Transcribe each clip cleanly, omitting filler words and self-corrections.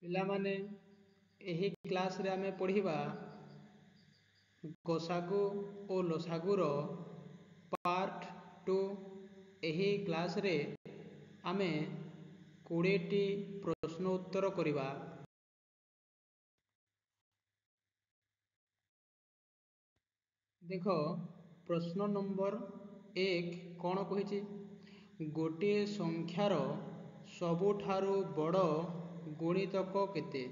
ପିଲାମାନେ ଏହି କ୍ଲାସରେ ଆମେ ପଢ଼ିବା ଗସାଗୁ ଓ ଲସାଗୁର ପାର୍ଟ 2। ଏହି କ୍ଲାସରେ ଆମେ 20ଟି ପ୍ରଶ୍ନ ଉତ୍ତର କରିବା। ଦେଖ ପ୍ରଶ୍ନ ନମ୍ବର 1 କ'ଣ କହିଛି? ଗୋଟିଏ ସଂଖ୍ୟାର ସବୁଠାରୁ ବଡ଼ ଗୁଣିତକ କେତେ?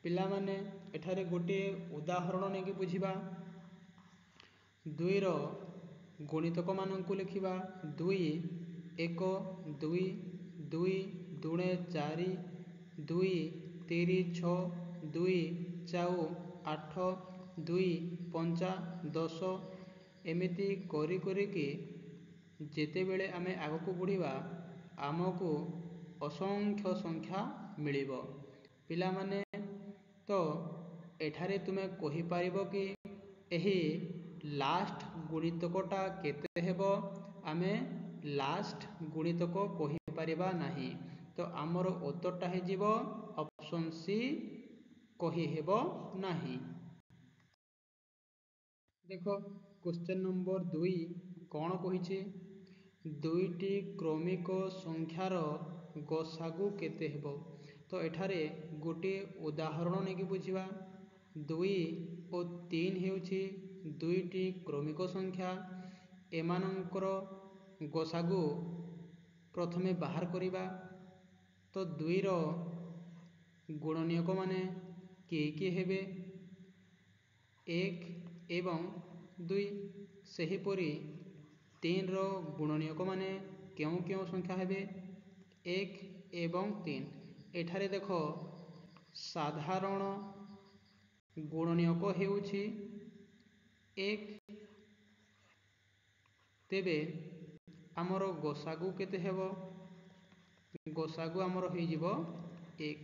ପିଲାମାନେ ଏଠାରେ ଗୋଟିଏ ଉଦାହରଣ ନେଇକି ବୁଝିବା। 2ର ଗୁଣିତକମାନଙ୍କୁ ଲେଖିବା। 2 1 2 2 ଦୁଣେ 4 2 3 6 2 4 8 2 5 10 ଏମିତି କରି କରିକି ଯେତେବେଳେ ଆମେ ଆଗକୁ ବଢ଼ିବା ଆମକୁ ଅସଂଖ୍ୟ ସଂଖ୍ୟା ମିଳିବ। ପିଲାମାନେ ତ ଏଠାରେ ତୁମେ କହିପାରିବ କି ଏହି ଲାଷ୍ଟ ଗୁଣିତକଟା କେତେ ହେବ? ଆମେ ଲାଷ୍ଟ ଗୁଣିତକ କହିପାରିବା ନାହିଁ। ତ ଆମର ଉତ୍ତରଟା ହେଇଯିବ ଅପସନ୍ ସି, କହିହେବ ନାହିଁ। ଦେଖ କ୍ୱେଶ୍ଚନ ନମ୍ବର 2 କ'ଣ କହିଛି? 2ଟି କ୍ରମିକ ସଂଖ୍ୟାର ଗସାଗୁ କେତେ ହେବ? ତ ଏଠାରେ ଗୋଟିଏ ଉଦାହରଣ ନେଇକି ବୁଝିବା। 2 ଓ 3 ହେଉଛି 2ଟି କ୍ରମିକ ସଂଖ୍ୟା। ଏମାନଙ୍କର ଗସାଗୁ ପ୍ରଥମେ ବାହାର କରିବା। ତ 2ର ଗୁଣନୀୟକମାନେ କିଏ କିଏ ହେବେ? 1 ଏବଂ 2। ସେହିପରି 3ର ଗୁଣନୀୟକମାନେ କେଉଁ କେଉଁ ସଂଖ୍ୟା ହେବେ? 1 ଏବଂ 3। ଏଠାରେ ଦେଖ ସାଧାରଣ ଗୁଣନୀୟକ ହେଉଛି 1। ତେବେ ଆମର ଗସାଗୁ କେତେ ହେବ? ଗସାଗୁ ଆମର ହେଇଯିବ 1।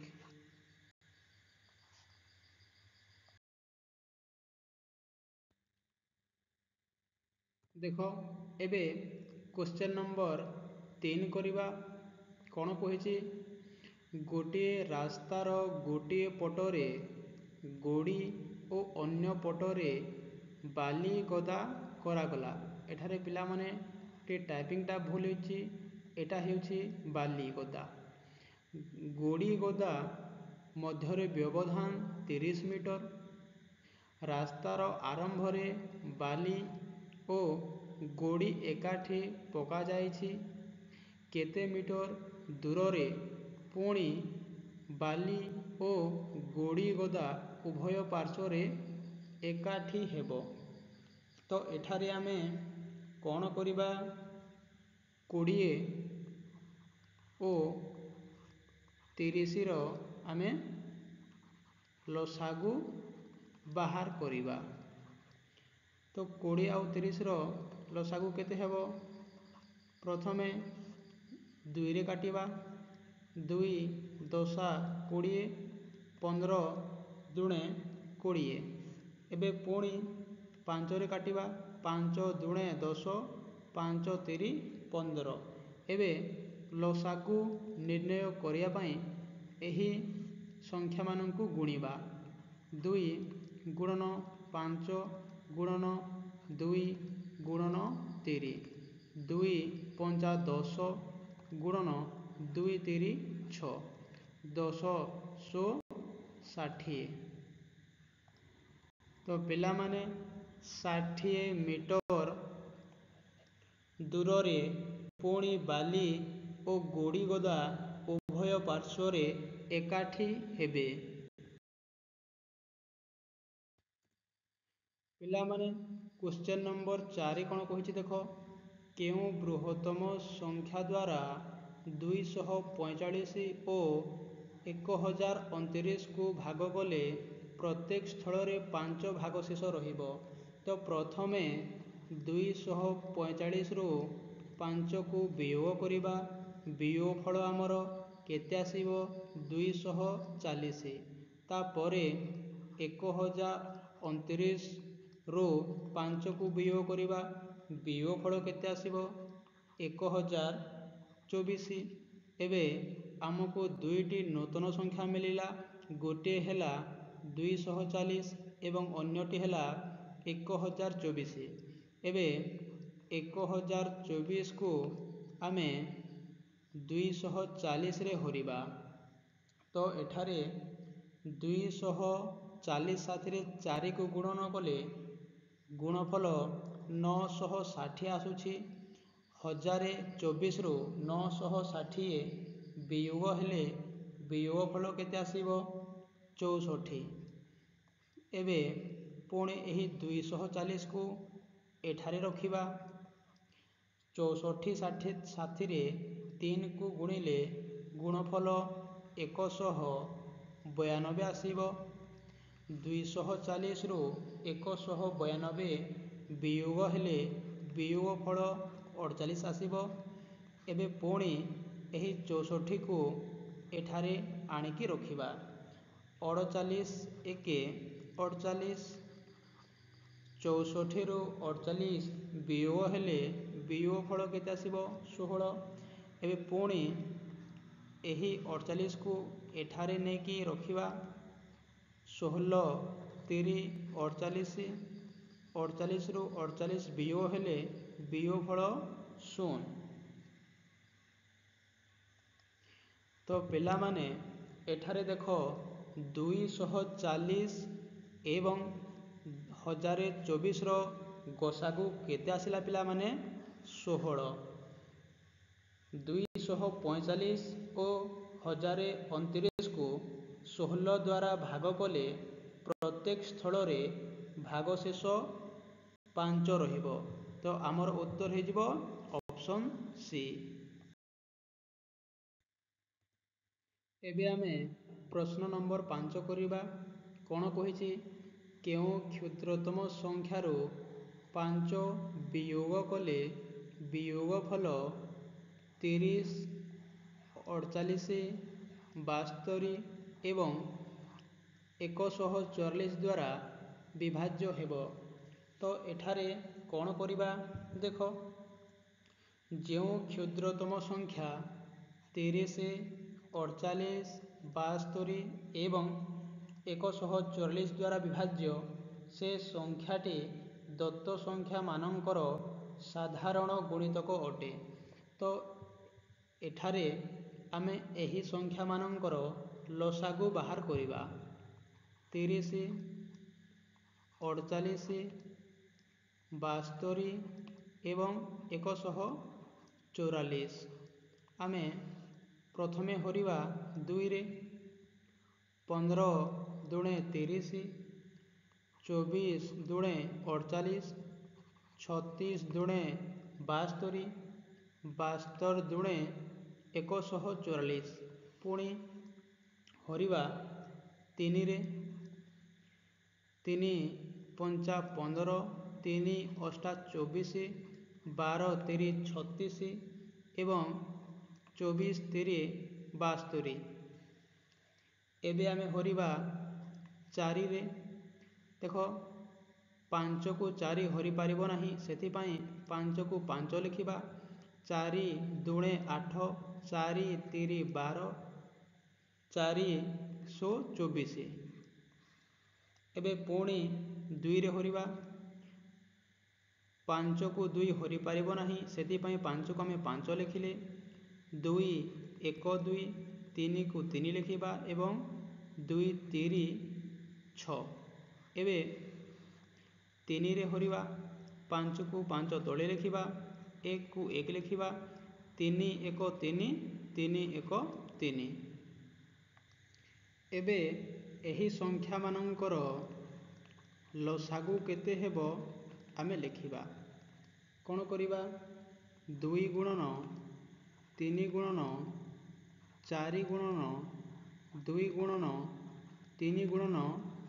ଦେଖ ଏବେ କ୍ୱେଶ୍ଚନ ନମ୍ବର 3 କରିବା। କ'ଣ କହିଛି? ଗୋଟିଏ ରାସ୍ତାର ଗୋଟିଏ ପଟରେ ଗୋଡ଼ି ଓ ଅନ୍ୟ ପଟରେ ବାଲି ଗଦା କରାଗଲା। ଏଠାରେ ପିଲାମାନେ ଟିକେ ଟାଇପିଂଟା ଭୁଲ ହୋଇଛି। ଏଟା ହେଉଛି ବାଲି ଗଦା। ଗୋଡ଼ି ଗଦା ମଧ୍ୟରେ ବ୍ୟବଧାନ 30 ମିଟର। ରାସ୍ତାର ଆରମ୍ଭରେ ବାଲି ଓ ଗୋଡ଼ି ଏକାଠି ପକାଯାଇଛି। କେତେ ମିଟର ଦୂରରେ ପୁଣି ବାଲି ଓ ଗୋଡ଼ି ଗଦା ଉଭୟ ପାର୍ଶ୍ୱରେ ଏକାଠି ହେବ? ତ ଏଠାରେ ଆମେ କ'ଣ କରିବା? 20 ଓ 30ର ଆମେ ଲସାଗୁ ବାହାର କରିବା। ତ 20 ଆଉ 30ର ଲସାଗୁ କେତେ ହେବ? ପ୍ରଥମେ 2ରେ କାଟିବା। 2 ଦଶା 20, 15 ଦୁଣେ 20। ଏବେ ପୁଣି 5ରେ କାଟିବା। 5 ଦୁଣେ 10, 5 3 15। ଏବେ ଲସାଗୁ ନିର୍ଣ୍ଣୟ କରିବା ପାଇଁ ଏହି ସଂଖ୍ୟାମାନଙ୍କୁ ଗୁଣିବା। 2 ଗୁଣନ 5 ଗୁଣନ 2 ଗୁଣନ 3। 2 5 10 ଗୁଣନ 2 3 6। 10 × 60। ତ ପିଲାମାନେ 60 ମିଟର ଦୂରରେ ପୁଣି ବାଲି ଓ ଗୋଡ଼ି ଗଦା ଉଭୟ ପାର୍ଶ୍ୱରେ ଏକାଠି ହେବେ। ପିଲାମାନେ କ୍ୱେଶ୍ଚନ ନମ୍ବର 4 କ'ଣ କହିଛି? ଦେଖ କେଉଁ ବୃହତ୍ତମ ସଂଖ୍ୟା ଦ୍ୱାରା 245 ଓ 1029କୁ ଭାଗ କଲେ ପ୍ରତ୍ୟେକ ସ୍ଥଳରେ 5 ଭାଗଶେଷ ରହିବ? ତ ପ୍ରଥମେ 245ରୁ 5କୁ ବିୟୋଗ କରିବା। ବିୟୋଗଫଳ ଆମର କେତେ ଆସିବ? 240। ତାପରେ 1029ରୁ 5କୁ ବିୟୋଗ କରିବା। ବିୟୋଗଫଳ କେତେ ଆସିବ? 1024। ଏବେ आमको दुईटी नूतन संख्या मिलिला। गोटे है 240 एवं अन्यटी है 1024। एबे 1024 को आमे 240 रे हरिबा। तो एठारे 240 साथी 4 को गुणन कले गुणफल 960 आसुछि। 1024 रु 960 वियोग हेले वियोग फल केते आसीबो 64। एबे पुणी एही 240 को एठारे रखिबा। 64 साथी 3 को गुणिले गुणफल 192 आसीबो। 240 रु 192 वियोग हेले वियोग फल 48 आसीबो। एबे पुणी एही 64 को एठारे आनिकी रखिबा। 48 एके 48, 64 रु 48 वियोग हेले वियोग फल केते आसीबो 16। एबे पुणी एही 48 को एठारे नेकी रखिबा। 16 3 48, 48 रु 48 वियोग हेले वियोग फल 0। तो पिला माने एठारे देखो 240 एवं 1024 रो गोसागु केते आसिला पिला माने 16। 245 और 1029 को 16 द्वारा भाग कले प्रत्येक स्थल रे भागशेष 5 रहिबो। तो आमर उत्तर हो जिवो ऑप्शन सी। एबे आमे प्रश्न नंबर 5 करिबा। कोन कहिछि केउ क्षुद्रतम संख्यारु 5 वियोग कले वियोग फल 30, 48, 72 एवं 144 द्वारा विभाज्य हेबो। तो एठारे कोन करिबा देखो जेउ क्षुद्रतम संख्या 30, 48, 72 एवं 144 द्वारा विभाज्य से संख्याटी दत्त संख्या मानकर साधारण गुणितक अटे। तो एठारे आमे एही संख्या मानकर लसागु बाहर करिबा। 30, 48, 72 एवं 144 आमे प्रथमे हरिबा 2 रे। 15 दुणे 30, 24 दुणे 48, 36 दुणे 72, 72 दुणे 144 पुणी हरिबा 3 रे। 3 पंचा 15, 3 अष्टा 24, 12 3 36 एवं 24 3 72। एबे आमे हरिबा 4 रे। देखो 5 को 4 हरि पारिबो नाही, सेथि पई 5 को 5 लिखिबा। 4 दुणे 8, 4 3 12, 4 सो 24। एबे पुणी 2 रे हरिबा। 5 को 2 हरि पारिबो नाही, सेथि पई 5 को आमे 5 लिखिले। 2 1 2, 3 को 3 लिखिबा एवं 2 3 6। एबे 3 रे हरिबा। 5 को 5 तले लिखिबा। 1 को 1 लिखिबा। 3 1 3, 3 1 3। एबे एही संख्या मानकर लसागु केते हेबो आमे लिखिबा। कोन करिबा 2 गुणन 3 गुणन 4 गुणन 2 गुणन 3 गुणन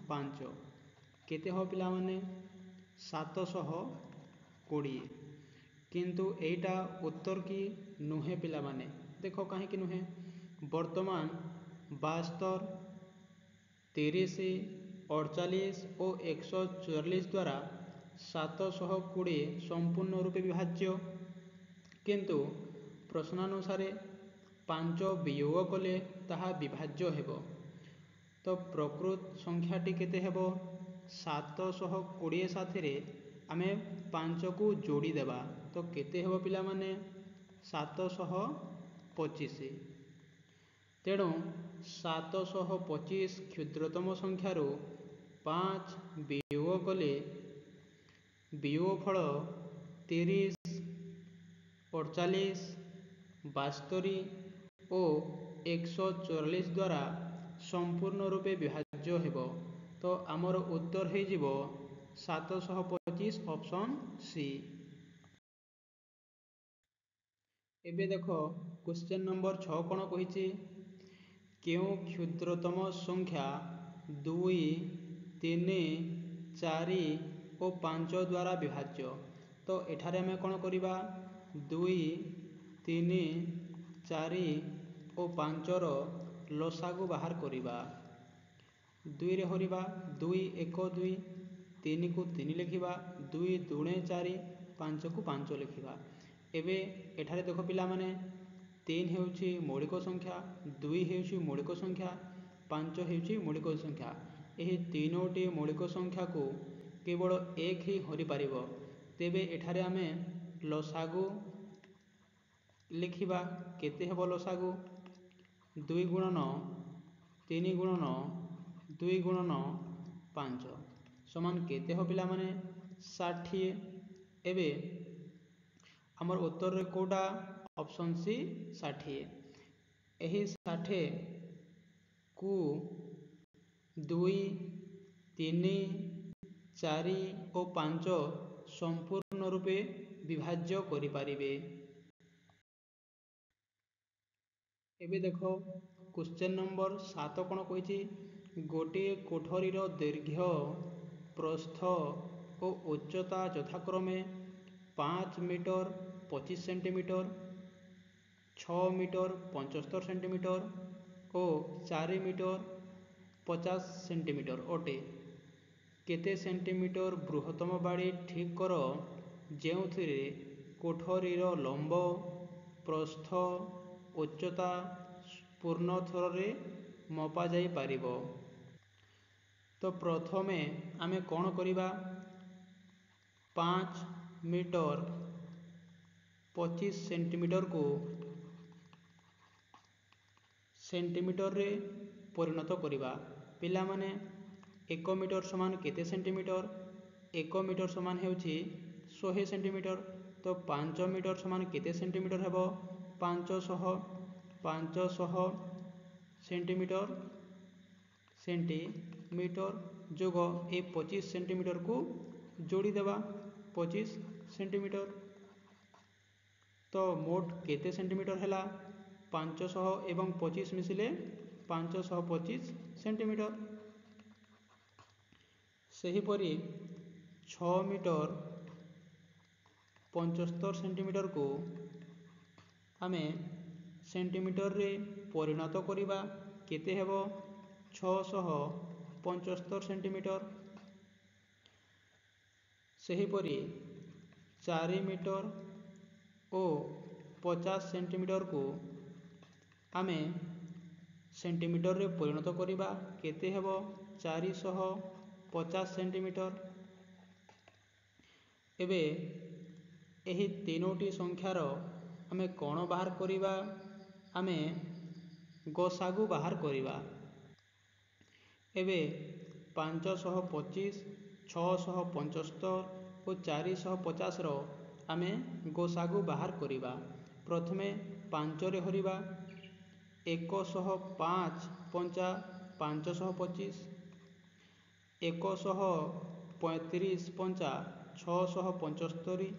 5 केते हो पिला माने 720। किंतु एटा उत्तर की नुहे पिला माने। देखो कहीं कि नुहे वर्तमान 72, 30, 48 और 144 द्वारा 720 संपूर्ण रूपे विभाज्य। किंतु प्रश्नानुसारे 5 ବିୟୋଗ କଲେ ତାହା ବିଭାଜ୍ୟ ହେବ। ତ ପ୍ରକୃତ ସଂଖ୍ୟାଟି କେତେ ହେବ? 720 ସାଥିରେ ଆମେ 5କୁ ଯୋଡ଼ି ଦେବା ତ କେତେ ହେବ ପିଲାମାନେ? 725। ତେଣୁ 725 କ୍ଷୁଦ୍ରତମ ସଂଖ୍ୟାରୁ 5 ବିୟୋଗ କଲେ ବିୟୋଗଫଳ 30, 48, 72 ଓ 144 ଦ୍ୱାରା ସମ୍ପୂର୍ଣ୍ଣ ରୂପେ ବିଭାଜ୍ୟ ହେବ। ତ ଆମର ଉତ୍ତର ହୋଇଯିବ 725 ଅପସନ୍ ସି। ଏବେ ଦେଖ କ୍ୱେଶ୍ଚନ୍ ନମ୍ବର 6 କ'ଣ କହିଛି? କେଉଁ କ୍ଷୁଦ୍ରତମ ସଂଖ୍ୟା 2, 3, 4 ଓ 5 ଦ୍ୱାରା ବିଭାଜ୍ୟ? ତ ଏଠାରେ ଆମେ କ'ଣ କରିବା? 2, 3, 4 ଓ 5ର ଲସାଗୁ ବାହାର କରିବା। 2ରେ ହରିବା 2, 1, 2, 3କୁ 3 ଲେଖିବା, 2 ଦୁଣେ 4, 5କୁ 5 ଲେଖିବା। ଏବେ ଏଠାରେ ଦେଖ ପିଲାମାନେ 3 ହେଉଛି ମୌଳିକ ସଂଖ୍ୟା, 2 ହେଉଛି ମୌଳିକ ସଂଖ୍ୟା, 5 ହେଉଛି ମୌଳିକ ସଂଖ୍ୟା। ଏହି ତିନୋଟି ମୌଳିକ ସଂଖ୍ୟାକୁ କେବଳ 1 ହିଁ ହରିପାରିବ। ତେବେ ଏଠାରେ ଆମେ ଲସାଗୁ ଲେଖିବା। କେତେ ହେବ ଲସାଗୁ? 2 ଗୁଣନ 3 ଗୁଣନ 2 ଗୁଣନ 5 ସମାନ କେତେ ହେବ ପିଲାମାନେ? 60। ଏବେ ଆମର ଉତ୍ତରରେ କେଉଁଟା? Option C 60। ଏହି 60କୁ 2, 3, 4 ଓ 5 ସମ୍ପୂର୍ଣ୍ଣ ରୂପେ ବିଭାଜ୍ୟ କରିପାରିବେ। ଏବେ ଦେଖ କ୍ୱେଶ୍ଚନ୍ ନମ୍ବର 7 କ'ଣ କହିଛି? ଗୋଟିଏ କୋଠରୀର ଦୈର୍ଘ୍ୟ, ପ୍ରସ୍ଥ ଓ ଉଚ୍ଚତା ଯଥାକ୍ରମେ 5 ମିଟର 25 ସେଣ୍ଟିମିଟର, 6 ମିଟର 75 ସେଣ୍ଟିମିଟର ଓ 4 ମିଟର 50 ସେଣ୍ଟିମିଟର ଅଟେ। କେତେ ସେଣ୍ଟିମିଟର ବୃହତ୍ତମ ବାଡ଼ି ଠିକ୍ କର ଯେଉଁଥିରେ କୋଠରୀର ଲମ୍ବ, ପ୍ରସ୍ଥ, ଉଚ୍ଚତା ପୂର୍ଣ୍ଣ ଥରରେ ମପାଯାଇପାରିବ। ତ ପ୍ରଥମେ ଆମେ କ'ଣ କରିବା? 5 ମିଟର 25 ସେଣ୍ଟିମିଟରକୁ ସେଣ୍ଟିମିଟରରେ ପରିଣତ କରିବା। ପିଲାମାନେ 1 ମିଟର ସମାନ କେତେ ସେଣ୍ଟିମିଟର? 1 ମିଟର ସମାନ ହେଉଛି 100 ସେଣ୍ଟିମିଟର। ତ 5 ମିଟର ସମାନ କେତେ ସେଣ୍ଟିମିଟର ହେବ? 500 ସେଣ୍ଟିମିଟର ଯୋଗ ଏ 25 ସେଣ୍ଟିମିଟରକୁ ଯୋଡ଼ିଦେବା 25 ସେଣ୍ଟିମିଟର। ତ ମୋଟ କେତେ ସେଣ୍ଟିମିଟର ହେଲା? 500 ଏବଂ 25 ମିଶିଲେ 525 ସେଣ୍ଟିମିଟର। ସେହିପରି 6 ମିଟର 75 ସେଣ୍ଟିମିଟରକୁ ଆମେ ସେଣ୍ଟିମିଟରରେ ପରିଣତ କରିବା। କେତେ ହେବ? 675 ସେଣ୍ଟିମିଟର। ସେହିପରି 4 ମିଟର ଓ 50 ସେଣ୍ଟିମିଟରକୁ ଆମେ ସେଣ୍ଟିମିଟରରେ ପରିଣତ କରିବା। କେତେ ହେବ? 450 ସେଣ୍ଟିମିଟର। ଏବେ ଏହି ତିନୋଟି ସଂଖ୍ୟାର ଆମେ କ'ଣ ବାହାର କରିବା? ଆମେ ଗସାଗୁ ବାହାର କରିବା। ଏବେ 525, 675 ଓ 450ର ଆମେ ଗସାଗୁ ବାହାର କରିବା। ପ୍ରଥମେ 5ରେ ହରିବା। 105 ପଞ୍ଚା 525, 135 ପଞ୍ଚା 675,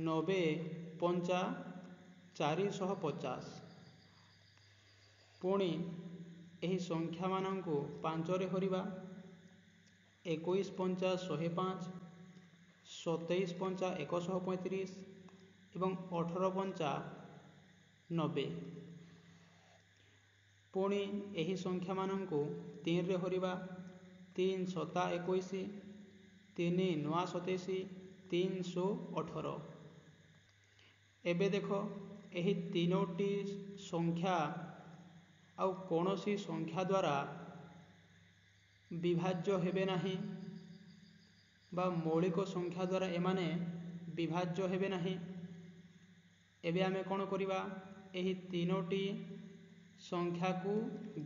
90 ପଞ୍ଚା 450। ପୁଣି ଏହି ସଂଖ୍ୟାମାନଙ୍କୁ 5ରେ ହରିବା। 21 ପଞ୍ଚା 105, 27 ପଞ୍ଚା 135 ଏବଂ 18 ପଞ୍ଚା 90। ପୁଣି ଏହି ସଂଖ୍ୟାମାନଙ୍କୁ 3ରେ ହରିବା। 3 ସତା 21, 3 9 27, 318। ଏବେ ଦେଖ ଏହି ତିନୋଟି ସଂଖ୍ୟା ଆଉ କୌଣସି ସଂଖ୍ୟା ଦ୍ୱାରା ବିଭାଜ୍ୟ ହେବେ ନାହିଁ ବା ମୌଳିକ ସଂଖ୍ୟା ଦ୍ୱାରା ଏମାନେ ବିଭାଜ୍ୟ ହେବେ ନାହିଁ। ଏବେ ଆମେ କ'ଣ କରିବା, ଏହି ତିନୋଟି ସଂଖ୍ୟାକୁ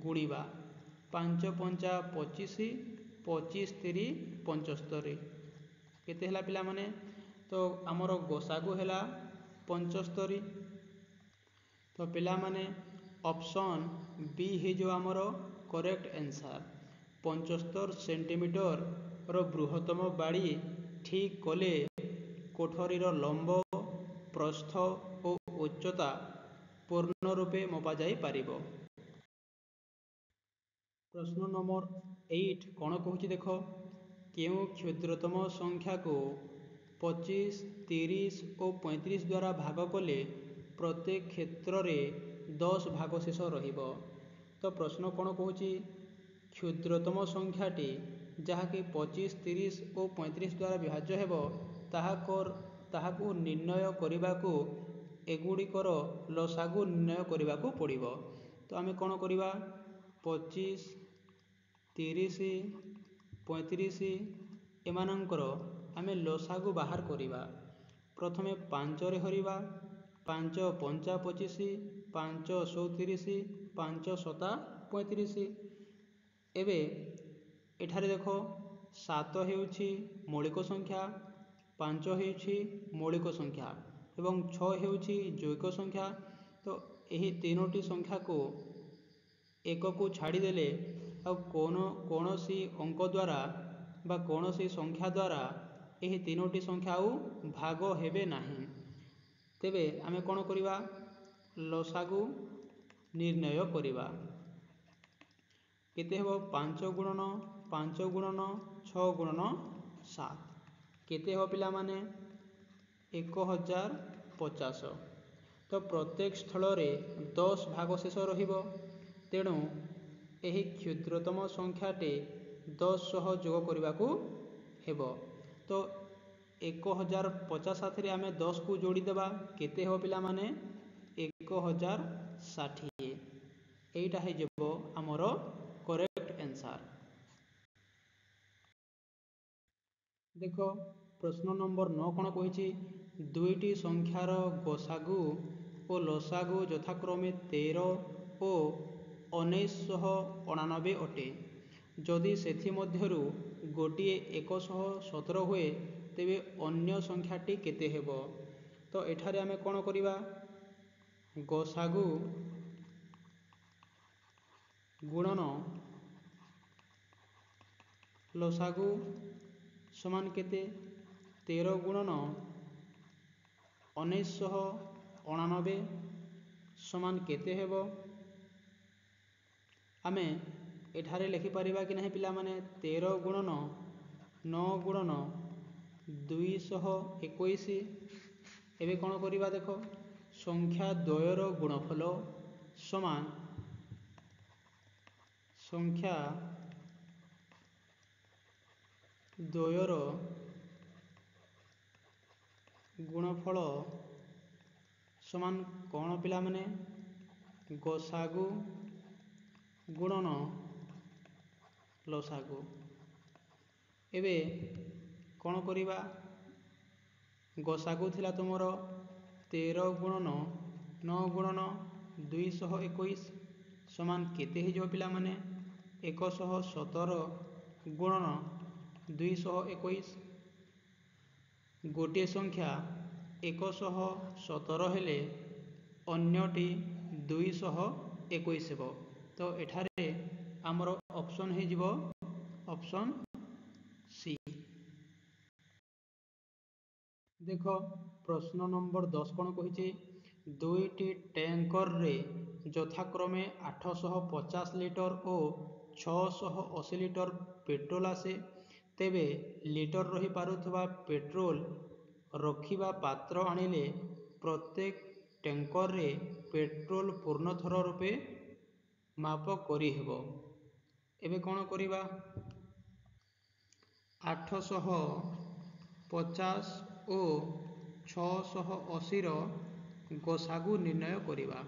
ଗୁଣିବା। 5 ପଞ୍ଚା 25, 25 ତିରି 75। କେତେ ହେଲା ପିଲାମାନେ? ତ ଆମର ଗୋସାଗୁ ହେଲା 75। ତ ପିଲାମାନେ ଅପସନ୍ ବି ହେଇଯିବ ଆମର କରେକ୍ଟ ଆନ୍ସର୍। 75 ସେଣ୍ଟିମିଟରର ବୃହତ୍ତମ ବାଡ଼ି ଠିକ୍ କଲେ କୋଠରୀର ଲମ୍ବ, ପ୍ରସ୍ଥ ଓ ଉଚ୍ଚତା ପୂର୍ଣ୍ଣ ରୂପେ ମପାଯାଇପାରିବ। ପ୍ରଶ୍ନ ନମ୍ବର 8 କ'ଣ କହୁଛି ଦେଖ, କେଉଁ କ୍ଷୁଦ୍ରତମ ସଂଖ୍ୟାକୁ 25, 30 ଓ 35 ଦ୍ୱାରା ଭାଗ କଲେ ପ୍ରତ୍ୟେକ କ୍ଷେତ୍ରରେ 10 ଭାଗଶେଷ ରହିବ? ତ ପ୍ରଶ୍ନ କ'ଣ କହୁଛି, କ୍ଷୁଦ୍ରତମ ସଂଖ୍ୟାଟି ଯାହାକି 25, 30 ଓ 35 ଦ୍ୱାରା ବିଭାଜ୍ୟ ହେବ ତାହାକୁ ନିର୍ଣ୍ଣୟ କରିବାକୁ ଏଗୁଡ଼ିକର ଲସାଗୁ ନିର୍ଣ୍ଣୟ କରିବାକୁ ପଡ଼ିବ। ତ ଆମେ କ'ଣ କରିବା, 25, 30, 35 ଏମାନଙ୍କର ଆମେ ଲସାଗୁ ବାହାର କରିବା। ପ୍ରଥମେ 5ରେ ହରିବା, 5 ପଞ୍ଚା 25, 5 ସଉ 30, 5 ସତା 35। ଏବେ ଏଠାରେ ଦେଖ 7 ହେଉଛି ମୌଳିକ ସଂଖ୍ୟା, 5 ହେଉଛି ମୌଳିକ ସଂଖ୍ୟା ଏବଂ 6 ହେଉଛି ଯୌଗିକ ସଂଖ୍ୟା। ତ ଏହି ତିନୋଟି ସଂଖ୍ୟାକୁ ଏକକୁ ଛାଡ଼ିଦେଲେ ଆଉ କୌଣସି ଅଙ୍କ ଦ୍ୱାରା ବା କୌଣସି ସଂଖ୍ୟା ଦ୍ୱାରା ଏହି ତିନୋଟି ସଂଖ୍ୟା ଆଉ ଭାଗ ହେବେ ନାହିଁ। ତେବେ ଆମେ କ'ଣ କରିବା, ଲସାଗୁ ନିର୍ଣ୍ଣୟ କରିବା। କେତେ ହେବ? 5 ଗୁଣନ 5 ଗୁଣନ 6 ଗୁଣନ 7। କେତେ ହେବ ପିଲାମାନେ? 1050। ତ ପ୍ରତ୍ୟେକ ସ୍ଥଳରେ 10 ଭାଗଶେଷ ରହିବ। ତେଣୁ ଏହି କ୍ଷୁଦ୍ରତମ ସଂଖ୍ୟାଟି 10 ସହ ଯୋଗ କରିବାକୁ ହେବ। ତ 1050 ସାଥିରେ ଆମେ 10କୁ ଯୋଡ଼ିଦେବା। କେତେ ହେବ ପିଲାମାନେ? 1060। ଏଇଟା ହେଇଯିବ ଆମର କରେକ୍ଟ ଆନ୍ସର୍। ଦେଖ ପ୍ରଶ୍ନ ନମ୍ବର 9 କ'ଣ କହିଛି, ଦୁଇଟି ସଂଖ୍ୟାର ଗୋସାଗୁ ଓ ଲସାଗୁ ଯଥାକ୍ରମେ 13 ଓ 1989 ଅଟେ। ଯଦି ସେଥିମଧ୍ୟରୁ ଗୋଟିଏ 117 ହୁଏ ତେବେ ଅନ୍ୟ ସଂଖ୍ୟାଟି କେତେ ହେବ? ତ ଏଠାରେ ଆମେ କ'ଣ କରିବା, ଗୋସାଗୁ ଗୁଣନ ଲସାଗୁ ସମାନ କେତେ? 13 ଗୁଣନ 1989 ସମାନ କେତେ ହେବ? ଆମେ ଏଠାରେ ଲେଖିପାରିବା କି ନାହିଁ ପିଲାମାନେ? 13 ଗୁଣନ 9 ଗୁଣନ 221। ଏବେ କ'ଣ କରିବା ଦେଖ, ସଂଖ୍ୟା ଦ୍ୱୟର ଗୁଣଫଳ ସମାନ ସଂଖ୍ୟା ଦ୍ୱୟର ଗୁଣଫଳ ସମାନ କ'ଣ ପିଲାମାନେ? ଗୋସାଗୁ ଗୁଣନ ଲସାଗୁ। ଏବେ କ'ଣ କରିବା, ଗୋସାଗୁ ଥିଲା ତୁମର 13 ଗୁଣନ 9 ଗୁଣନ 221 ସମାନ କେତେ ହେଇଯିବ ପିଲାମାନେ? 117 ଗୁଣନ 221। ଗୋଟିଏ ସଂଖ୍ୟା 117 ହେଲେ ଅନ୍ୟଟି 221 ହେବ। ତ ଏଠାରେ ଆମର ଅପସନ୍ ହେଇଯିବ ଅପସନ୍ ସି। ଦେଖ ପ୍ରଶ୍ନ ନମ୍ବର 10 କ'ଣ କହିଛି, ଦୁଇଟି ଟ୍ୟାଙ୍କରରେ ଯଥାକ୍ରମେ 850 ଲିଟର ଓ 680 ଲିଟର ପେଟ୍ରୋଲ ଆସେ। ତେବେ ଲିଟର ରହିପାରୁଥିବା ପେଟ୍ରୋଲ ରଖିବା ପାତ୍ର ଆଣିଲେ ପ୍ରତ୍ୟେକ ଟ୍ୟାଙ୍କରରେ ପେଟ୍ରୋଲ ପୂର୍ଣ୍ଣ ଥର ରୂପେ ମାପ କରିହେବ। ଏବେ କ'ଣ କରିବା, 850 ଓ 680ର ଗୋସାଗୁ ନିର୍ଣ୍ଣୟ କରିବା।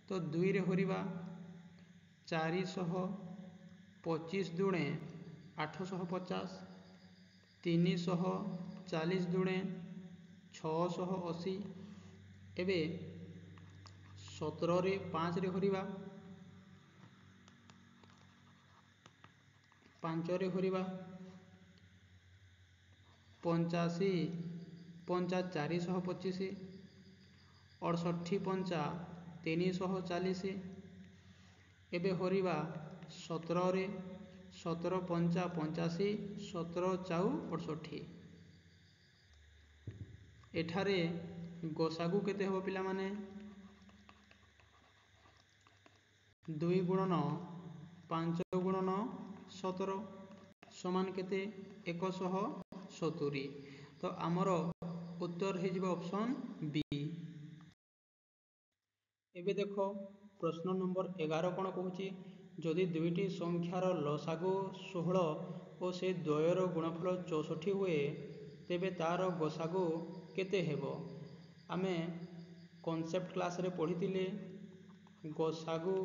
ତ 2ରେ ହରିବା 425 ଦୁଣେ 850, 340 ଦୁଣେ 680। ଏବେ 17ରେ 5ରେ ହରିବା 5ରେ ହରିବା 85 ପଞ୍ଚା 425, 68 ପଞ୍ଚା 340। ଏବେ ହରିବା 17ରେ 17 ପଞ୍ଚା 85, 17 ଚାଉ 68। ଏଠାରେ ଗୋସାଗୁ କେତେ ହେବ ପିଲାମାନେ? 2 ଗୁଣନ 5 ଗୁଣନ 17 ସମାନ କେତେ? 170। ତ ଆମର ଉତ୍ତର ହେଇଯିବ ଅପସନ୍ ବି। ଏବେ ଦେଖ ପ୍ରଶ୍ନ ନମ୍ବର 11 କ'ଣ କହୁଛି? ଯଦି ଦୁଇଟି ସଂଖ୍ୟାର ଲସାଗୁ 16 ଓ ସେ ଦ୍ୱୟର ଗୁଣଫଳ 64 ହୁଏ ତେବେ ତାର ଗୋସାଗୁ କେତେ ହେବ? ଆମେ କନସେପ୍ଟ କ୍ଲାସରେ ପଢ଼ିଥିଲେ ଗୋସାଗୁ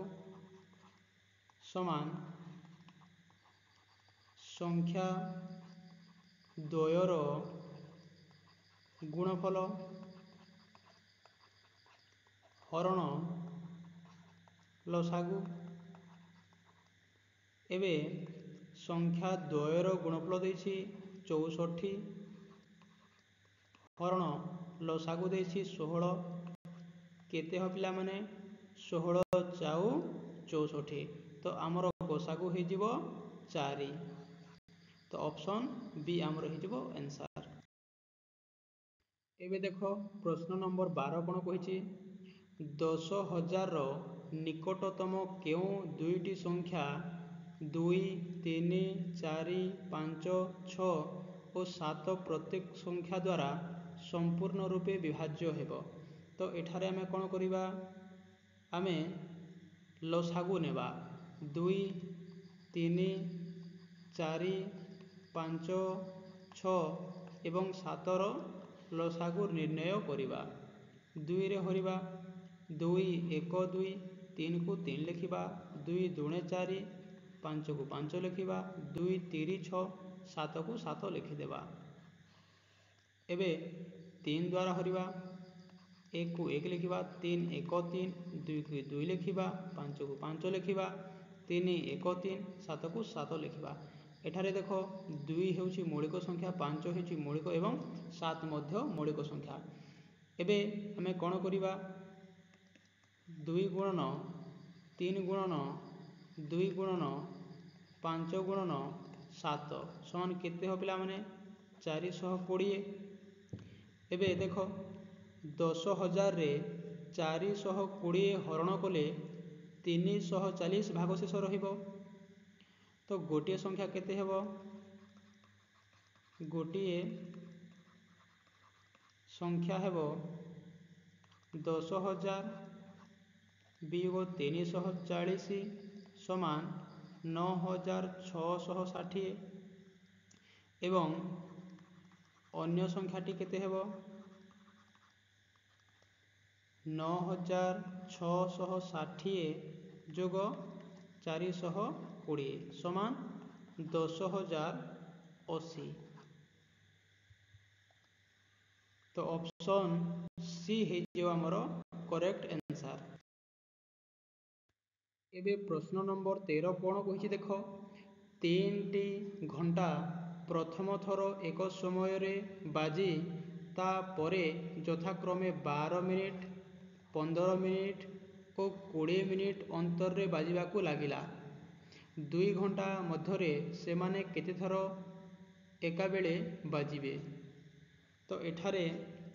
ସମାନ ସଂଖ୍ୟା ଦ୍ୱୟର ଗୁଣଫଳ ହରଣ ଲସାଗୁ। ଏବେ ସଂଖ୍ୟା ଦ୍ୱୟର ଗୁଣଫଳ ଦେଇଛି 64 ହରଣ ଲସାଗୁ ଦେଇଛି 16। କେତେ ହେବ ପିଲାମାନେ? 16 ଚାଉ 64। ତ ଆମର ଗୋସାଗୁ ହେଇଯିବ 4। ତ ଅପସନ୍ ବି ଆମର ହେଇଯିବ ଆନ୍ସର। ଏବେ ଦେଖ ପ୍ରଶ୍ନ ନମ୍ବର 12 କ'ଣ କହିଛି? 10,000ର ନିକଟତମ କେଉଁ ଦୁଇଟି ସଂଖ୍ୟା 2, 3, 4, 5, 6 ଓ 7 ପ୍ରତ୍ୟେକ ସଂଖ୍ୟା ଦ୍ୱାରା ସମ୍ପୂର୍ଣ୍ଣ ରୂପେ ବିଭାଜ୍ୟ ହେବ? ତ ଏଠାରେ ଆମେ କ'ଣ କରିବା? ଆମେ ଲସାଗୁ ନେବା 2, 3, 4, 5, 6 ଏବଂ 7ର ଲସାଗୁ ନିର୍ଣ୍ଣୟ କରିବା। 2ରେ ହରିବା 2, 1, 2, 3କୁ 3 ଲେଖିବା, 2 ଦୁଣେ 4, 5କୁ 5 ଲେଖିବା, 2 3 6, 7କୁ 7 ଲେଖିଦେବା। ଏବେ 3 ଦ୍ୱାରା ହରିବା 1କୁ 1 ଲେଖିବା, 3 1 3, 2କୁ 2 ଲେଖିବା, 5କୁ 5 ଲେଖିବା, 3 1 3, 7କୁ 7 ଲେଖିବା। ଏଠାରେ ଦେଖ 2 ହେଉଛି ମୌଳିକ ସଂଖ୍ୟା, 5 ହେଉଛି ମୌଳିକ ଏବଂ 7 ମଧ୍ୟ ମୌଳିକ ସଂଖ୍ୟା। ଏବେ ଆମେ କ'ଣ କରିବା? 2 ଗୁଣନ 3 ଗୁଣନ 2 ଗୁଣନ 5 ଗୁଣନ 7 ସମାନ କେତେ ହେବ ପିଲାମାନେ? 420। ଏବେ ଦେଖ 10,000ରେ 420 ହରଣ କଲେ 340 ଭାଗ ଶେଷ ରହିବ। ତ ଗୋଟିଏ ସଂଖ୍ୟା କେତେ ହେବ? ଗୋଟିଏ ସଂଖ୍ୟା ହେବ 10,000 ବିଯୋଗ 340 ସମାନ 9,660 ଏବଂ ଅନ୍ୟ ସଂଖ୍ୟାଟି କେତେ ହେବ? 9,660 ଯୋଗ 420 ସମାନ 10,080। ତ ଅପସନ୍ ସି ହେଇଯିବ ଆମର କରେକ୍ଟ ଆନ୍ସର। ଏବେ ପ୍ରଶ୍ନ ନମ୍ବର 13 କ'ଣ କହିଛି ଦେଖ? 3ଟି ଘଣ୍ଟା ପ୍ରଥମ ଥର ଏକ ସମୟରେ ବାଜି ତାପରେ ଯଥାକ୍ରମେ 12 ମିନିଟ୍, 15 ମିନିଟ୍ ଓ 20 ମିନିଟ୍ ଅନ୍ତରରେ ବାଜିବାକୁ ଲାଗିଲା। 2 ଘଣ୍ଟା ମଧ୍ୟରେ ସେମାନେ କେତେଥର ଏକାବେଳେ ବାଜିବେ? ତ ଏଠାରେ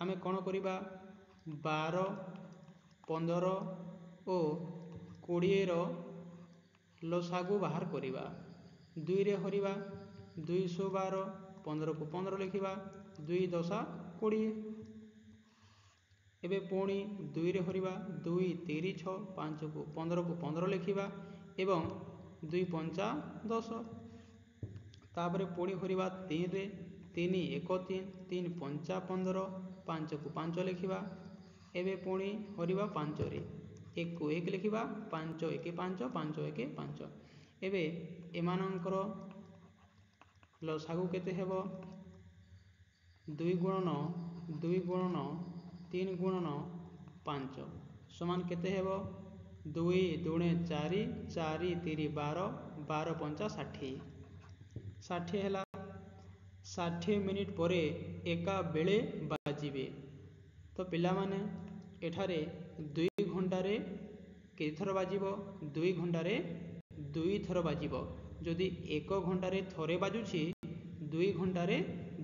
ଆମେ କ'ଣ କରିବା? 12, 15 ଓ 20ର ଲସାଗୁ ବାହାର କରିବା। 2ରେ ହରିବା 212, 15କୁ 15 ଲେଖିବା, 2 10 20। ଏବେ ପୁଣି 2ରେ ହରିବା 2 3 6, 5କୁ 15କୁ 15 ଲେଖିବା ଏବଂ 2 5 10। ତାପରେ ପୁଣି ହରିବା 3ରେ 3 1 3, 3 5 15, 5କୁ 5 ଲେଖିବା एबे पुणी हरिबा 5 रे 1 को 1 लिखिबा 5 1 5 5 1 5 एबे एमानंकर लसागु केते हेबो 2 गुणन 2 गुणन 3 गुणन 5 समान केते हेबो 2 दुणे 4 4 3 12 12 5 60 60 हैला 60 मिनिट परे एका बेले बाजिबे तो पिला माने एठारे 2 घंटारे के थर बाजिबो 2 घंटारे 2 थर बाजिबो जदि 1 घंटारे थरे बाजुछि 2 घंटारे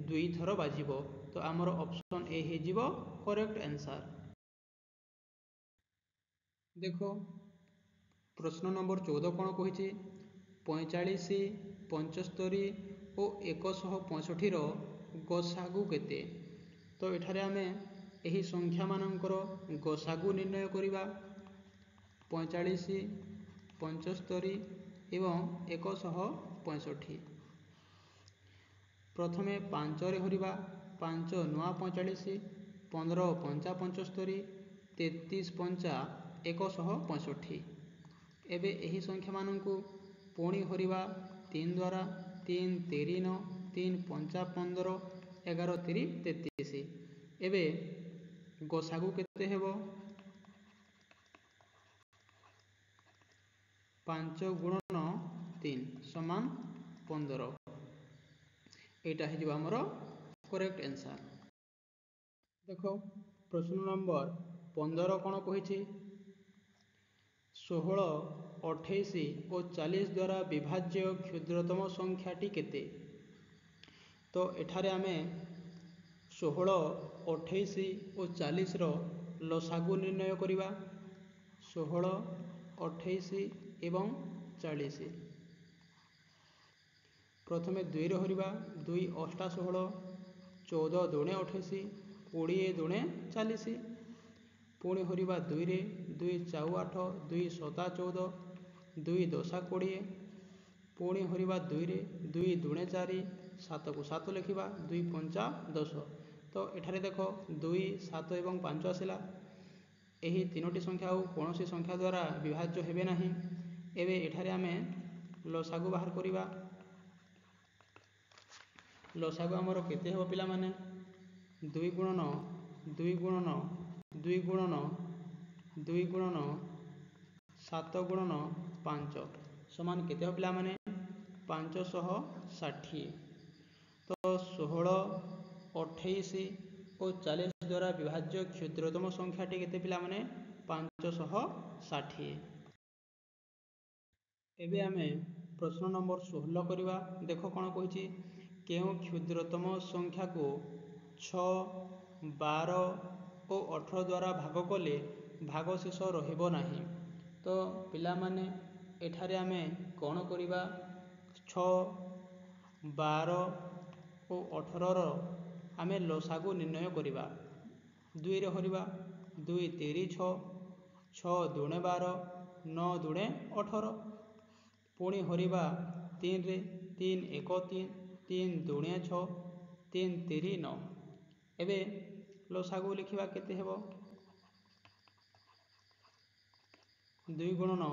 2 थर बाजिबो तो आमर ऑप्शन ए हे जीवो करेक्ट आंसर। देखो प्रश्न नंबर 14 कौन कही 45 75 और 165 गसागु केते तो एठारे आमे एही संख्या मानकर गसागु निर्णय करिबा 45 75 एवं 165 प्रथमे 5 रे हरिबा 5 9 45 15 5 75 33 5 165 एबे एही संख्या माननकु पुणी हरिबा 3 द्वारा 3 3 9 3 5 15 11 3 33 एबे गसागु केते हेबो 5 गुणन 3 समान 15 एटा हे जीवा हमरो करेक्ट आंसर। देखो प्रश्न नंबर 15 कौन कही 16 28 और 40 द्वारा विभाज्य क्षुद्रतम संख्याटी केते तो एठारे आमे 16 28 और 40 रो लसागु निर्णय करिबा 16 28 एवं 40 प्रथमे 2 रे हरिबा 2 8 16 14 दुणे 28 20 दुणे 40 पुणी हरिबा 2 रे 2 4 8 2 7 14 2 10 20 पुणी हरिबा 2 रे 2 दुणे 4 7 को 7 लिखिबा 2 5 10 तो एठारे देखो 2 7 एवं 5 आसिला एही तीनोटी संख्या कौन सी संख्या द्वारा विभाज्य हेबे नाही एबे एठारे आमे लसागु बाहर करिबा लसागु आमर केते हो पिला माने 2 गुणन 2 गुणन 2 गुणन 2 गुणन 7 गुणन 5 समान केते हो पिला माने 560 तो 16 28 और 40 द्वारा विभाज्य क्षुद्रतम संख्याटी केते पिला माने 560 एबे आमे प्रश्न नंबर 16 करिबा देखो कोन कहिछि केउ क्षुद्रतम संख्या को 6 12 और 18 द्वारा भाग कले भागशेष रहिबो नाही तो पिला माने एठारे आमे कोन करिबा 6 12 और 18 रो आमे लसागु निर्णय करिबा 2 रे हरिबा 2 3 6 6 दुणे 12 9 दुणे 18 पुणी हरिबा 3 रे 3 1 3 3 दुणे 6 3 3 9 एबे लसागु लिखिबा केते हेबो 2 गुणन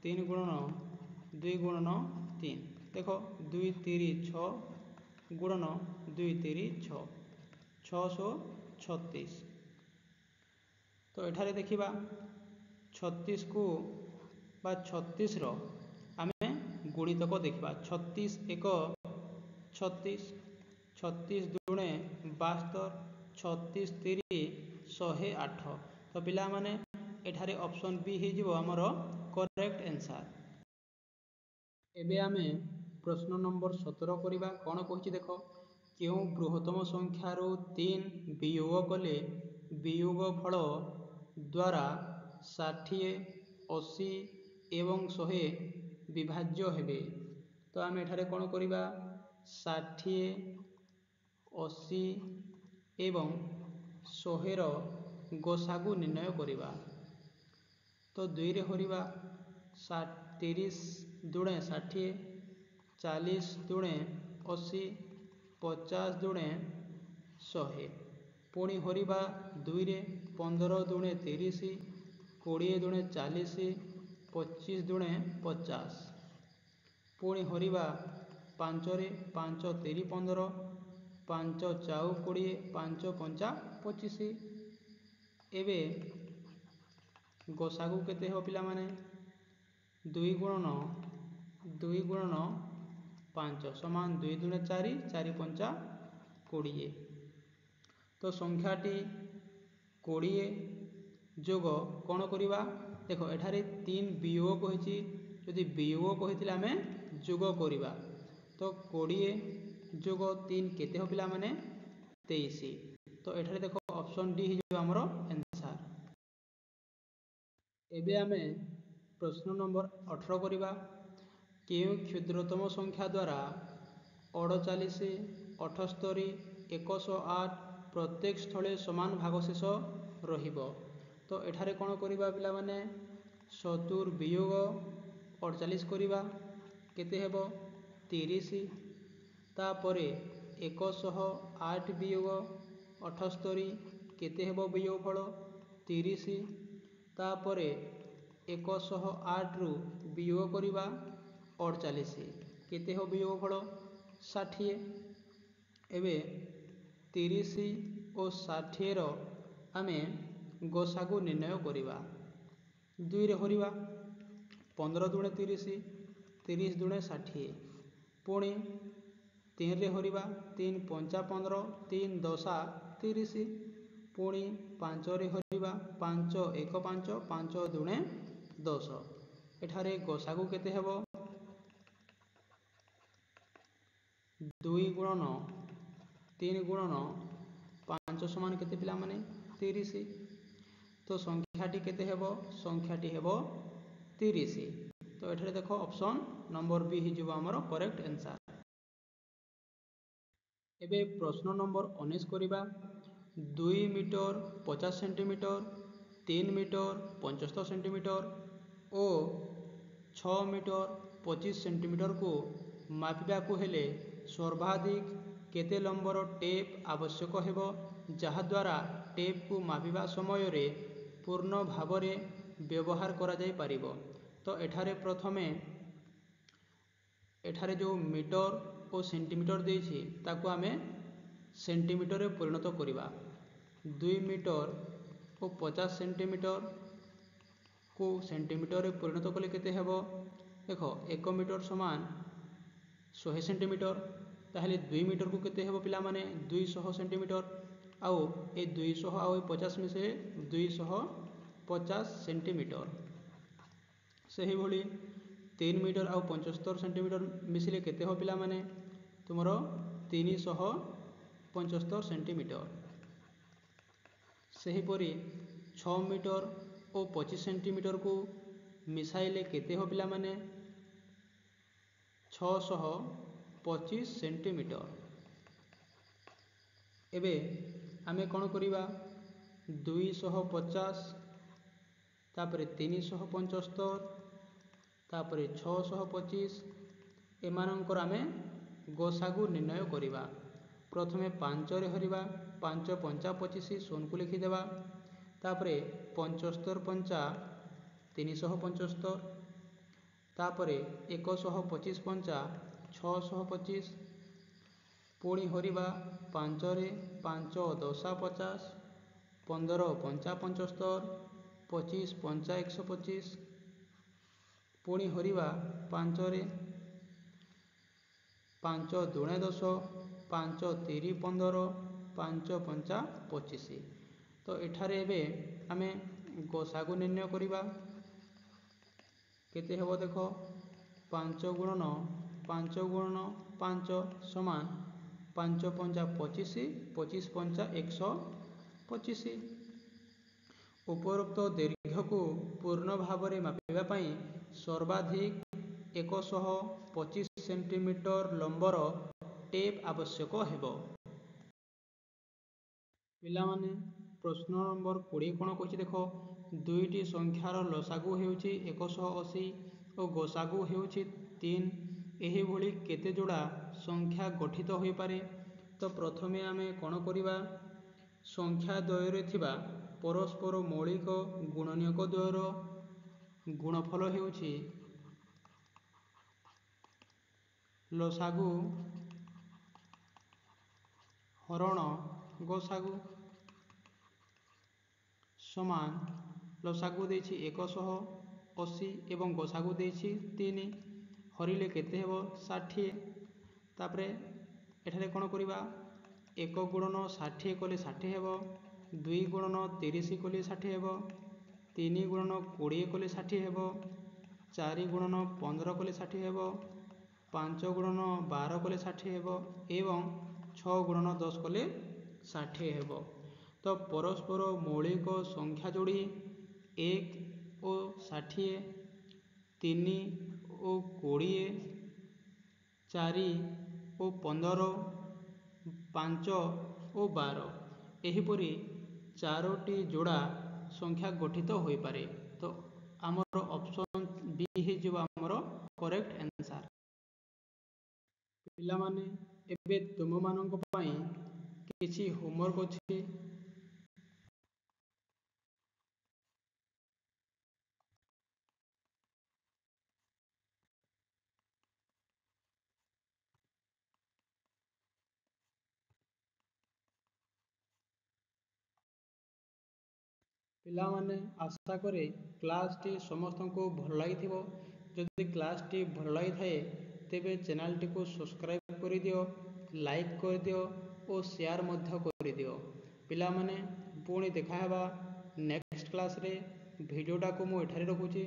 3 गुणन 2 गुणन 3 देखो 2 3 6 गुणन 2 3 6 636 तो एठारे देखिबा 36 को बा 36 रो आमे गुणितक देखिबा 36 1 36 36 दुणे 72 36 3 108 तो पिला माने एठारे ऑप्शन बी हे जिवो हमर करेक्ट आंसर। एबे आमे प्रश्न नंबर 17 करिबा कोन कहिछि देखो केउ बृहत्तम संख्या रो 3 वियोग कले वियोग फल द्वारा 60 80 एवं 100 विभाज्य हेबे तो आम एठारे कोन करिबा 60 80 एवं 100 रो गसागु निर्णय करिबा तो 2 रे हरिबा 30 दुणे 60 40 दुणे 80 50 दुणे 100 पुणी हरिबा 2 रे 15 ଦୁणे 30, 20 ଦୁणे 40, 25 ଦୁणे 50। ପୁଣି ହରିବା 5ରେ, 5 3 15, 5 4 20, 5 5 25। ଏବେ ଗୋସାଗୁ କେତେ ହେବ ପିଲାମାନେ? 2 ଗୁଣନ 5 ସମାନ 2 ଦୁणे 4, 4 5 20। ତ ସଂଖ୍ୟାଟି 20 ଯୋଗ କ'ଣ କରିବା? ଦେଖ ଏଠାରେ 3 ବିୟୋଗ କହିଛି, ଯଦି ବିୟୋଗ କହିଥିଲେ ଆମେ ଯୋଗ କରିବା। ତ 20 ଯୋଗ 3 କେତେ ହେବ ପିଲାମାନେ? 23। ତ ଏଠାରେ ଦେଖ ଅପସନ୍ ଡି ହେଇଯିବ ଆମର ଆନ୍ସର। ଏବେ ଆମେ ପ୍ରଶ୍ନ ନମ୍ବର 18 କରିବା। କେଉଁ କ୍ଷୁଦ୍ରତମ ସଂଖ୍ୟା ଦ୍ୱାରା 48, 78, 108 ପ୍ରତ୍ୟେକ ସ୍ଥଳେ ସମାନ ଭାଗଶେଷ ରହିବ? ତ ଏଠାରେ କ'ଣ କରିବା ପିଲାମାନେ? 70 ବିୟୋଗ 48 କରିବା, କେତେ ହେବ? 30। ତାପରେ 108 ବିୟୋଗ 78, କେତେ ହେବ ବିୟୋଗଫଳ? 30। ତାପରେ 108ରୁ ବିୟୋଗ କରିବା 48, କେତେ ହେବ ବିୟୋଗଫଳ? 60। ଏବେ 30 ଓ 60ର ଆମେ ଗୋସାଗୁ ନିର୍ଣ୍ଣୟ କରିବା। 2ରେ ହରିବା 15 ଦୁणे 30, 30 ଦୁणे 60। ପୁଣି 3ରେ ହରିବା 3 5 15, 3 10 30। ପୁଣି 5ରେ ହରିବା 5 1 5, 5 ଦୁणे 10। ଏଠାରେ ଗୋସାଗୁ କେତେ ହେବ? 2 ଗୁଣନ 3 ଗୁଣନ 5 ସମାନ କେତେ ପିଲାମାନେ? 30। ତ ସଂଖ୍ୟାଟି କେତେ ହେବ? ସଂଖ୍ୟାଟି ହେବ 30। ତ ଏଠାରେ ଦେଖ ଅପସନ୍ ନମ୍ବର ବି ହେଇଯିବ ଆମର କରେକ୍ଟ ଆନ୍ସର। ଏବେ ପ୍ରଶ୍ନ ନମ୍ବର 19 କରିବା। 2 ମିଟର 50 ସେଣ୍ଟିମିଟର, 3 ମିଟର 75 ସେଣ୍ଟିମିଟର ଓ 6 ମିଟର 25 ସେଣ୍ଟିମିଟରକୁ ମାପିବାକୁ ହେଲେ ସର୍ବାଧିକ କେତେ ଲମ୍ବର ଟେପ୍ ଆବଶ୍ୟକ ହେବ, ଯାହାଦ୍ୱାରା ଟେପ୍କୁ ମାପିବା ସମୟରେ ପୂର୍ଣ୍ଣ ଭାବରେ ବ୍ୟବହାର କରାଯାଇପାରିବ? ତ ଏଠାରେ ପ୍ରଥମେ ଏଠାରେ ଯେଉଁ ମିଟର ଓ ସେଣ୍ଟିମିଟର ଦେଇଛି ତାକୁ ଆମେ ସେଣ୍ଟିମିଟରରେ ପରିଣତ କରିବା। 2 ମିଟର ଓ 50 ସେଣ୍ଟିମିଟରକୁ ସେଣ୍ଟିମିଟରରେ ପରିଣତ କଲେ କେତେ ହେବ? ଦେଖ 1 ମିଟର ସମାନ 100 ସେଣ୍ଟିମିଟର, ତାହେଲେ 2 ମିଟରକୁ କେତେ ହେବ ପିଲାମାନେ? 200 ସେଣ୍ଟିମିଟର। ଆଉ ଏ 200 ଆଉ 50 ମିଶିଲେ 250 ସେଣ୍ଟିମିଟର। ସେହିଭଳି 3 ମିଟର ଆଉ 75 ସେଣ୍ଟିମିଟର ମିଶିଲେ କେତେ ହେବ ପିଲାମାନେ? ତୁମର 375 ସେଣ୍ଟିମିଟର। ସେହିପରି 6 ମିଟର ଓ 25 ସେଣ୍ଟିମିଟରକୁ ମିଶାଇଲେ କେତେ ହେବ ପିଲାମାନେ? 625 ସେଣ୍ଟିମିଟର। ଏବେ ଆମେ କ'ଣ କରିବା? 250, ତାପରେ 375, ତାପରେ 625 ଏମାନଙ୍କର ଆମେ ଗୋସାଗୁ ନିର୍ଣ୍ଣୟ କରିବା। ପ୍ରଥମେ 5ରେ ହରିବା 5 5 25 ଶୂନକୁ ଲେଖିଦେବା। ତାପରେ 75 5 375, ତାପରେ 125 5 625। ପୁଣି ହରିବା 5ରେ 5 10 50, 15 5 75, 25 5 125। ପୁଣି ହରିବା 5ରେ 5 ଦୁणे 10, 5 3 15, 5 5 25। ତ ଏଠାରେ ଏବେ ଆମେ ଗୋସାଗୁ ନିର୍ଣ୍ଣୟ କରିବା। କେତେ ହେବ ଦେଖ? 5 ଗୁଣନ 5 ଗୁଣନ 5 ସମାନ 5 5 25, 25 5 125। ଉପରୋକ୍ତ ଦୈର୍ଘ୍ୟକୁ ପୂର୍ଣ୍ଣ ଭାବରେ ମାପିବା ପାଇଁ ସର୍ବାଧିକ 125 ସେଣ୍ଟିମିଟର ଲମ୍ବର ଟେପ୍ ଆବଶ୍ୟକ ହେବ। ପିଲାମାନେ ପ୍ରଶ୍ନ ନମ୍ବର 20 କ'ଣ କହିଛି ଦେଖ? ଦୁଇଟି ସଂଖ୍ୟାର ଲସାଗୁ ହେଉଛି 180 ଓ ଗୋସାଗୁ ହେଉଛି 3। ଏହିଭଳି କେତେ ଯୋଡ଼ା ସଂଖ୍ୟା ଗଠିତ ହୋଇପାରେ? ତ ପ୍ରଥମେ ଆମେ କ'ଣ କରିବା? ସଂଖ୍ୟା ଦ୍ୱୟରେ ଥିବା ପରସ୍ପର ମୌଳିକ ଗୁଣନୀୟକ ଦ୍ୱୟର ଗୁଣଫଳ ହେଉଛି ଲସାଗୁ ହରଣ ଗସାଗୁ ସମାନ ଲସାଗୁ ଦେଇଛି 180 ଏବଂ ଗସାଗୁ ଦେଇଛି 3 ହରିଲେ କେତେ ହେବ 60। ତାପରେ ଏଠାରେ କ'ଣ କରିବା 1 ଗୁଣନ 60 କଲେ 60 ହେବ, 2 ଗୁଣନ 30 କଲେ 60 ହେବ, 3 ଗୁଣନ 20 କଲେ 60 ହେବ, 4 ଗୁଣନ 15 କଲେ 60 ହେବ, 5 ଗୁଣନ 12 କଲେ 60 ହେବ ଏବଂ 6 ଗୁଣନ 10 କଲେ 60 ହେବ। ତ ପରସ୍ପର ମୌଳିକ ସଂଖ୍ୟା ଯୋଡ଼ି 1 ଓ 60, 3 ଓ 20, 4 ଓ 15, 5 ଓ 12 ଏହିପରି 4ଟି ଯୋଡ଼ା ସଂଖ୍ୟା ଗଠିତ ହୋଇପାରେ। ତ ଆମର ଅପସନ୍ ବି ହେଇଯିବ ଆମର କରେକ୍ଟ ଆନ୍ସର୍। ପିଲାମାନେ ଏବେ ତୁମମାନଙ୍କ ପାଇଁ କିଛି ହୋମୱାର୍କ ଅଛି। ପିଲାମାନେ ଆଶା କରେ କ୍ଲାସ୍ଟି ସମସ୍ତଙ୍କୁ ଭଲ ଲାଗିଥିବ। ଯଦି କ୍ଲାସ୍ଟି ଭଲ ଲାଗିଥାଏ ତେବେ ଚ୍ୟାନେଲଟିକୁ ସବସ୍କ୍ରାଇବ୍ କରିଦିଅ, ଲାଇକ୍ କରିଦିଅ ଓ ସେୟାର ମଧ୍ୟ କରିଦିଅ। ପିଲାମାନେ ପୁଣି ଦେଖା ହେବା ନେକ୍ସଟ କ୍ଲାସ୍ରେ। ଭିଡ଼ିଓଟାକୁ ମୁଁ ଏଠାରେ ରଖୁଛି।